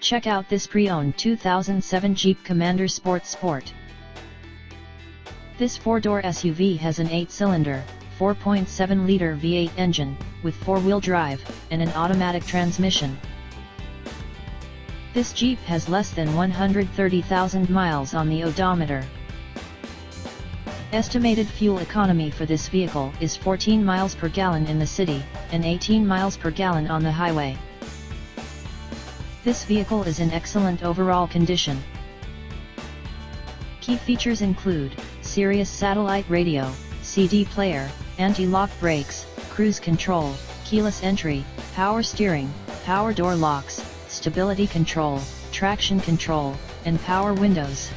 Check out this pre-owned 2007 Jeep Commander Sport. This 4-door SUV has an 8-cylinder, 4.7-liter V8 engine, with 4-wheel drive, and an automatic transmission. This Jeep has less than 130,000 miles on the odometer. Estimated fuel economy for this vehicle is 14 miles per gallon in the city, and 18 miles per gallon on the highway. This vehicle is in excellent overall condition. Key features include Sirius satellite radio, CD player, anti-lock brakes, cruise control, keyless entry, power steering, power door locks, stability control, traction control, and power windows.